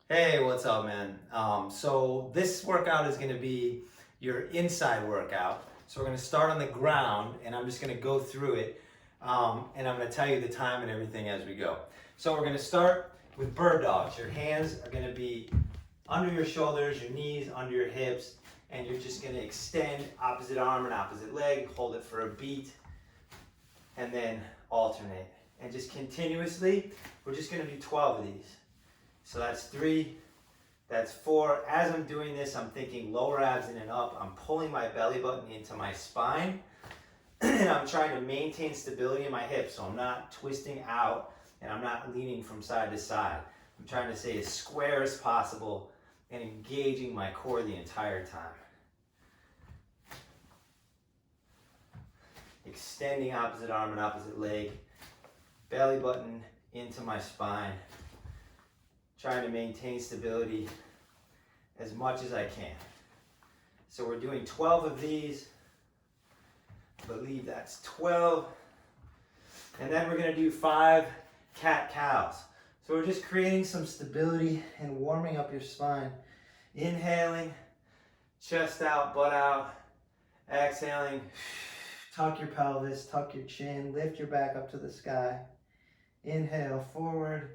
Hey, what's up, man? So this workout is going to be your inside workout. So we're going to start on the ground, and I'm just going to go through it, and I'm going to tell you the time and everything as we go. So we're going to start with bird dogs. Your hands are going to be under your shoulders, your knees under your hips, and you're just going to extend opposite arm and opposite leg, hold it for a beat, and then alternate. And just continuously, we're just going to do 12 of these. So that's 3, that's 4. As I'm doing this, I'm thinking lower abs in and up. I'm pulling my belly button into my spine, and I'm trying to maintain stability in my hips, so I'm not twisting out and I'm not leaning from side to side. I'm trying to stay as square as possible and engaging my core the entire time. Extending opposite arm and opposite leg, belly button into my spine, trying to maintain stability as much as I can. So we're doing 12 of these. I believe that's 12. And then we're going to do 5 cat-cows. So we're just creating some stability and warming up your spine. Inhaling, chest out, butt out. Exhaling, tuck your pelvis, tuck your chin, lift your back up to the sky. Inhale, forward.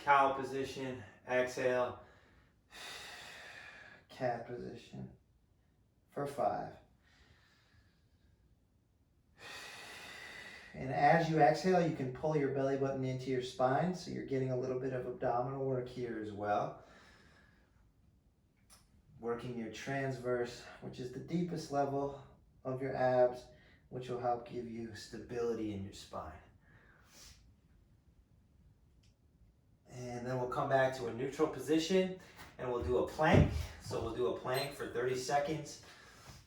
Cow position, exhale, cat position for 5. And as you exhale, you can pull your belly button into your spine, so you're getting a little bit of abdominal work here as well. Working your transverse, which is the deepest level of your abs, which will help give you stability in your spine. And then we'll come back to a neutral position and we'll do a plank. So we'll do a plank for 30 seconds.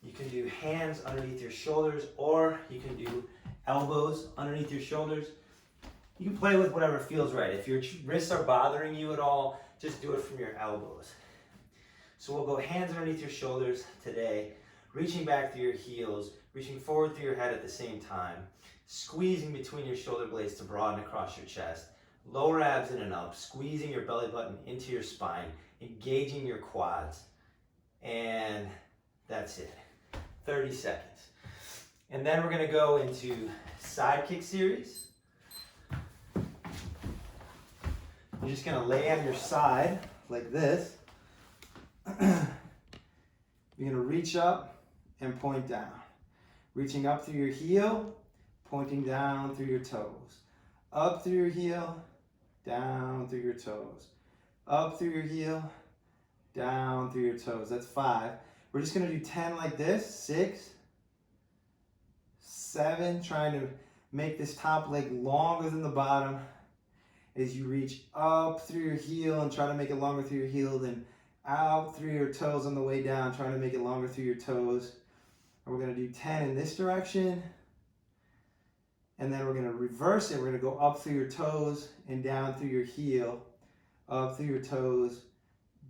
You can do hands underneath your shoulders, or you can do elbows underneath your shoulders. You can play with whatever feels right. If your wrists are bothering you at all, just do it from your elbows. So we'll go hands underneath your shoulders today, reaching back through your heels, reaching forward through your head at the same time, squeezing between your shoulder blades to broaden across your chest. Lower abs in and up, squeezing your belly button into your spine, engaging your quads. And that's it. 30 seconds. And then we're going to go into side kick series. You're just going to lay on your side like this. You're going to reach up and point down. Reaching up through your heel, pointing down through your toes. Up through your heel, down through your toes. Up through your heel, down through your toes. That's 5. We're just going to do 10 like this. 6, 7, trying to make this top leg longer than the bottom as you reach up through your heel and try to make it longer through your heel, then out through your toes on the way down, trying to make it longer through your toes. And we're going to do 10 in this direction. And then we're going to reverse it. We're going to go up through your toes and down through your heel, up through your toes,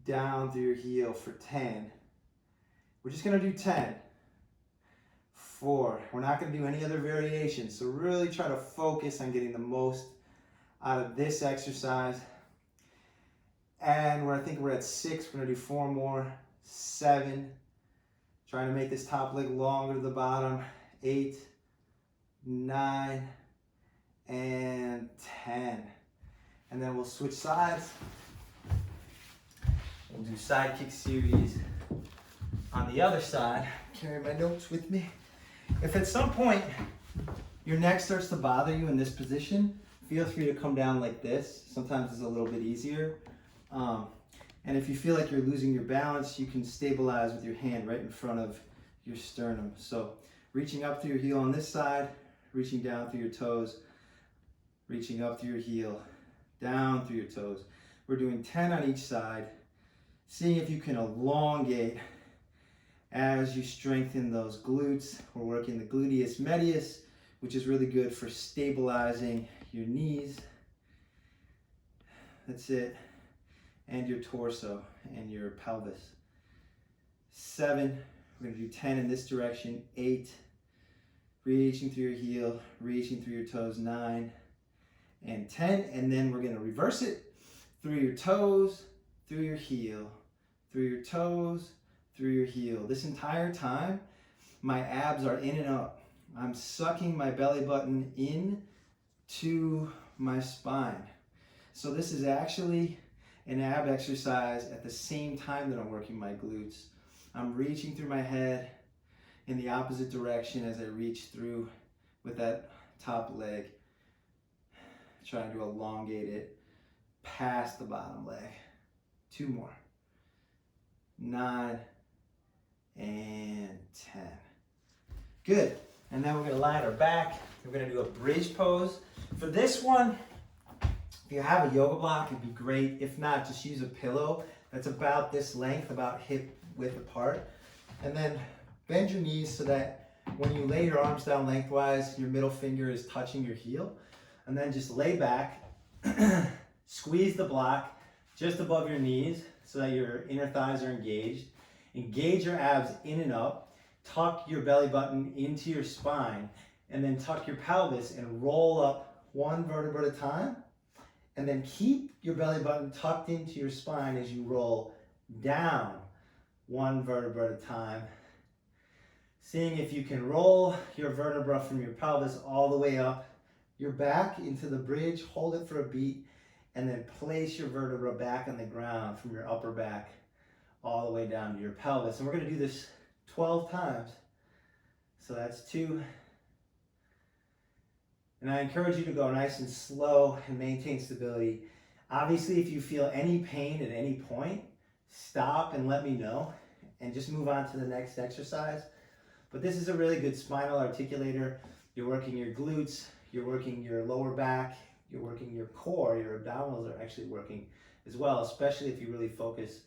down through your heel for 10. We're just going to do 10. 4. We're not going to do any other variations. So really try to focus on getting the most out of this exercise. And I think we're at 6. We're going to do 4 more. 7. Trying to make this top leg longer to the bottom. 8, 9, and 10. And then we'll switch sides. We'll do side kick series on the other side. Carry my notes with me. If at some point your neck starts to bother you in this position, feel free to come down like this. Sometimes it's a little bit easier. And if you feel like you're losing your balance, you can stabilize with your hand right in front of your sternum. So reaching up through your heel on this side, reaching down through your toes, reaching up through your heel, down through your toes. We're doing 10 on each side, seeing if you can elongate as you strengthen those glutes. We're working the gluteus medius, which is really good for stabilizing your knees. That's it. And your torso and your pelvis. 7, we're going to do 10 in this direction. 8, reaching through your heel, reaching through your toes. 9 and 10, and then we're going to reverse it through your toes, through your heel, through your toes, through your heel. This entire time, my abs are in and up. I'm sucking my belly button in to my spine. So this is actually an ab exercise at the same time that I'm working my glutes. I'm reaching through my head in the opposite direction as I reach through with that top leg, trying to elongate it past the bottom leg. 2 more. 9 and 10. Good. And now we're going to lie on our back. We're going to do a bridge pose. For this one, if you have a yoga block, it'd be great. If not, just use a pillow that's about this length, about hip width apart. And then bend your knees so that when you lay your arms down lengthwise, your middle finger is touching your heel. And then just lay back, squeeze the block just above your knees so that your inner thighs are engaged. Engage your abs in and up. Tuck your belly button into your spine, and then tuck your pelvis and roll up 1 vertebra at a time. And then keep your belly button tucked into your spine as you roll down 1 vertebra at a time. Seeing if you can roll your vertebra from your pelvis all the way up your back into the bridge, hold it for a beat, and then place your vertebra back on the ground from your upper back all the way down to your pelvis. And we're going to do this 12 times. So that's 2. And I encourage you to go nice and slow and maintain stability. Obviously, if you feel any pain at any point, stop and let me know and just move on to the next exercise. But this is a really good spinal articulator. You're working your glutes, you're working your lower back, you're working your core, your abdominals are actually working as well, especially if you really focus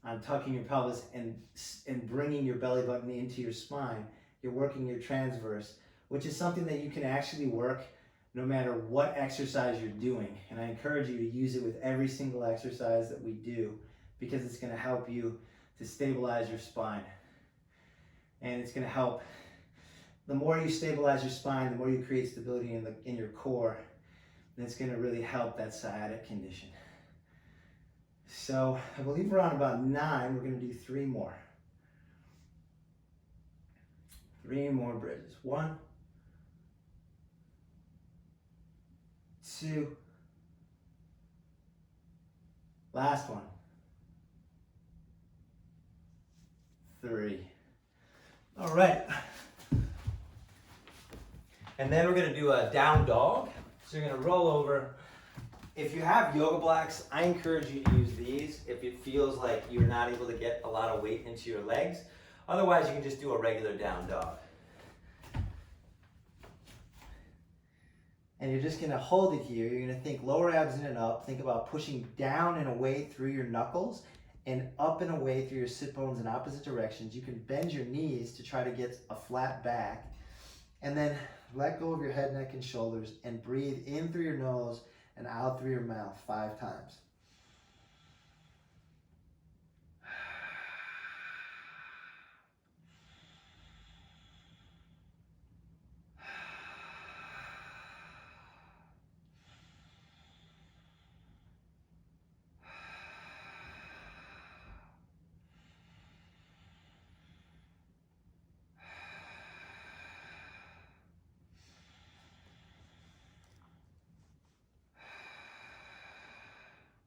on tucking your pelvis and bringing your belly button into your spine. You're working your transverse, which is something that you can actually work no matter what exercise you're doing. And I encourage you to use it with every single exercise that we do, because it's going to help you to stabilize your spine. And it's going to help, the more you stabilize your spine, the more you create stability in your core, and it's going to really help that sciatic condition. So I believe we're on about 9. We're going to do 3 more. 3 more bridges. 1, 2, last one, 3. All right. And then we're going to do a down dog. So you're going to roll over. If you have yoga blocks, I encourage you to use these if it feels like you're not able to get a lot of weight into your legs. Otherwise, you can just do a regular down dog. And you're just going to hold it here. You're going to think lower abs in and up. Think about pushing down and away through your knuckles and up and away through your sit bones in opposite directions. You can bend your knees to try to get a flat back. And then let go of your head, neck, and shoulders and breathe in through your nose and out through your mouth 5 times.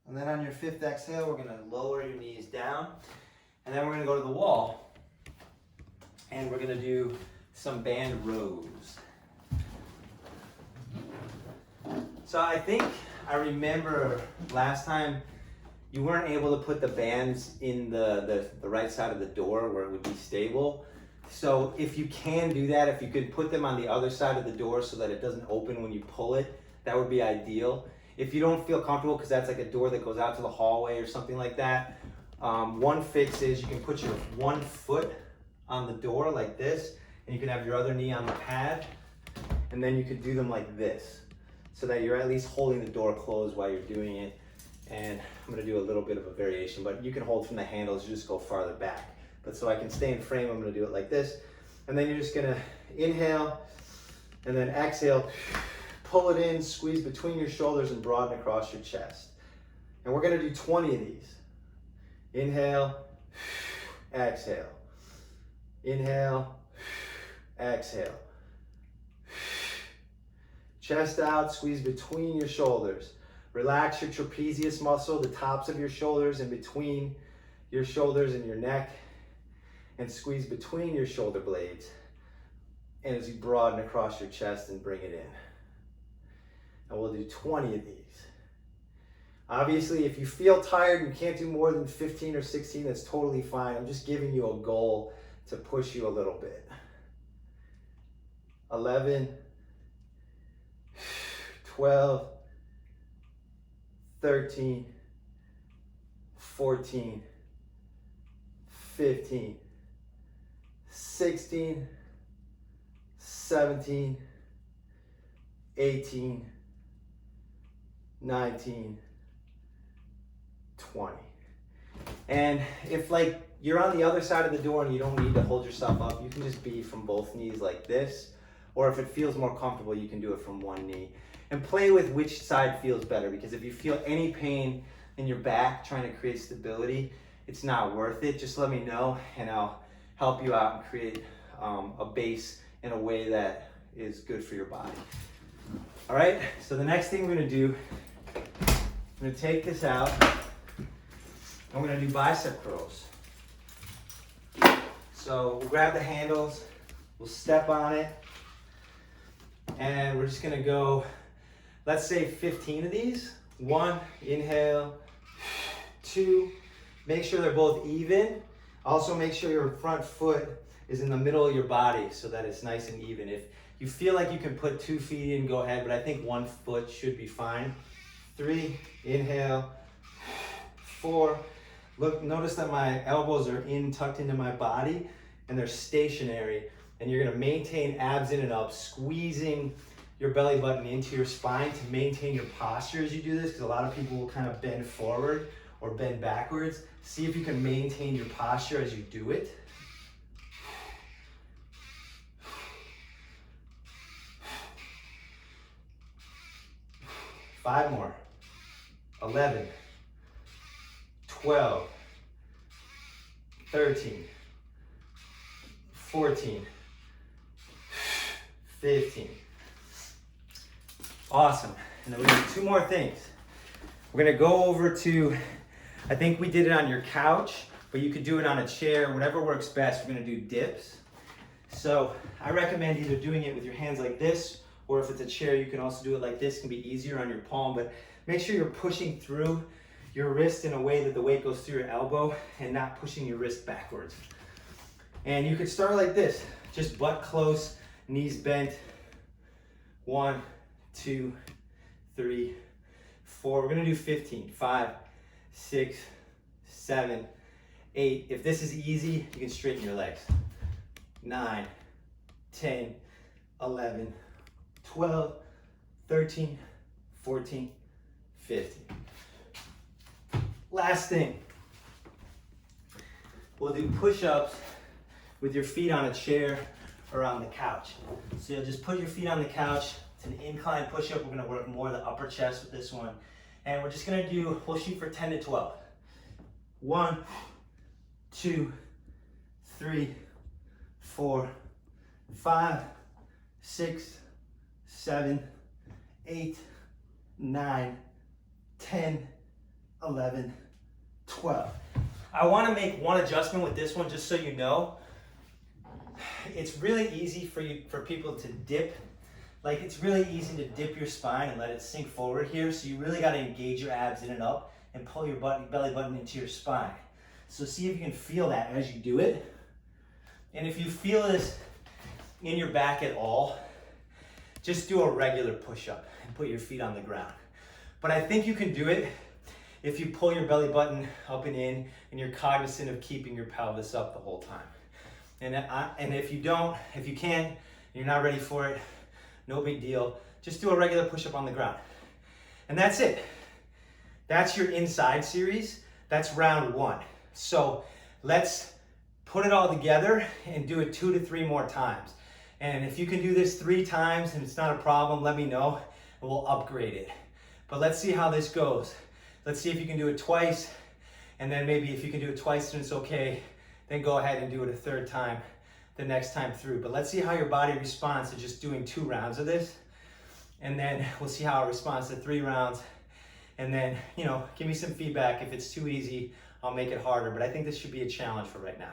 And then on your 5th exhale, we're going to lower your knees down. And then we're going to go to the wall. And we're going to do some band rows. So I remember last time you weren't able to put the bands in the right side of the door where it would be stable. So if you can do that, if you could put them on the other side of the door so that it doesn't open when you pull it, that would be ideal. If you don't feel comfortable, because that's like a door that goes out to the hallway or something like that, one fix is you can put your 1 foot on the door like this, and you can have your other knee on the pad, and then you could do them like this, so that you're at least holding the door closed while you're doing it. And I'm going to do a little bit of a variation, but you can hold from the handles, you just go farther back. But so I can stay in frame, I'm going to do it like this. And then you're just going to inhale, and then exhale. Pull it in, squeeze between your shoulders and broaden across your chest. And we're gonna do 20 of these. Inhale, exhale. Inhale, exhale. Chest out, squeeze between your shoulders. Relax your trapezius muscle, the tops of your shoulders and between your shoulders and your neck. And squeeze between your shoulder blades. And as you broaden across your chest and bring it in. And we'll do 20 of these. Obviously, if you feel tired, you can't do more than 15 or 16, that's totally fine. I'm just giving you a goal to push you a little bit. 11, 12, 13, 14, 15, 16, 17, 18, 19, 20. And if like you're on the other side of the door and you don't need to hold yourself up, you can just be from both knees like this. Or if it feels more comfortable, you can do it from one knee. And play with which side feels better, because if you feel any pain in your back trying to create stability, it's not worth it. Just let me know and I'll help you out and create a base in a way that is good for your body. All right, so the next thing we're gonna do, I'm gonna take this out. I'm gonna do bicep curls. So we'll grab the handles, we'll step on it, and we're just gonna go, let's say 15 of these. 1, inhale, 2, make sure they're both even. Also make sure your front foot is in the middle of your body so that it's nice and even. If you feel like you can put 2 feet in, go ahead, but I think 1 foot should be fine. 3, inhale, 4, look, notice that my elbows are tucked into my body and they're stationary, and you're gonna maintain abs in and up, squeezing your belly button into your spine to maintain your posture as you do this, because a lot of people will kind of bend forward or bend backwards. See if you can maintain your posture as you do it. Five more. 11, 12, 13, 14, 15. Awesome. And then we're gonna do 2 more things. We're gonna go over to, I think we did it on your couch, but you could do it on a chair, whatever works best. We're gonna do dips. So I recommend either doing it with your hands like this, or if it's a chair, you can also do it like this. It can be easier on your palm, but make sure you're pushing through your wrist in a way that the weight goes through your elbow and not pushing your wrist backwards. And you could start like this, just butt close, knees bent. 1, 2, 3, 4. We're gonna do 15. 5, 6, 7, 8. If this is easy, you can straighten your legs. 9, 10, 11, 12, 13, 14, 15. Last thing, we'll do push-ups with your feet on a chair or on the couch. So you'll just put your feet on the couch. It's an incline push-up. We're gonna work more the upper chest with this one. And we're just gonna do, we'll shoot for 10 to 12. 1, 2, 3, 4, 5, 6, 7, 8, 9, 10, 11, 12. I want to make one adjustment with this one just so you know. It's really easy for people to dip. Like, it's really easy to dip your spine and let it sink forward here. So you really got to engage your abs in and up and pull your belly button into your spine. So see if you can feel that as you do it. And if you feel this in your back at all, just do a regular push-up and put your feet on the ground. But I think you can do it if you pull your belly button up and in and you're cognizant of keeping your pelvis up the whole time. And if you don't, if you can't, you're not ready for it, no big deal. Just do a regular push-up on the ground. And that's it. That's your inside series. That's round 1. So let's put it all together and do it 2 to 3 more times. And if you can do this 3 times and it's not a problem, let me know and we'll upgrade it. But let's see how this goes. Let's see if you can do it twice, and then maybe if you can do it twice and it's okay, then go ahead and do it a third time the next time through. But let's see how your body responds to just doing 2 rounds of this, and then we'll see how it responds to 3 rounds. And then, you know, give me some feedback. If it's too easy, I'll make it harder, but I think this should be a challenge for right now.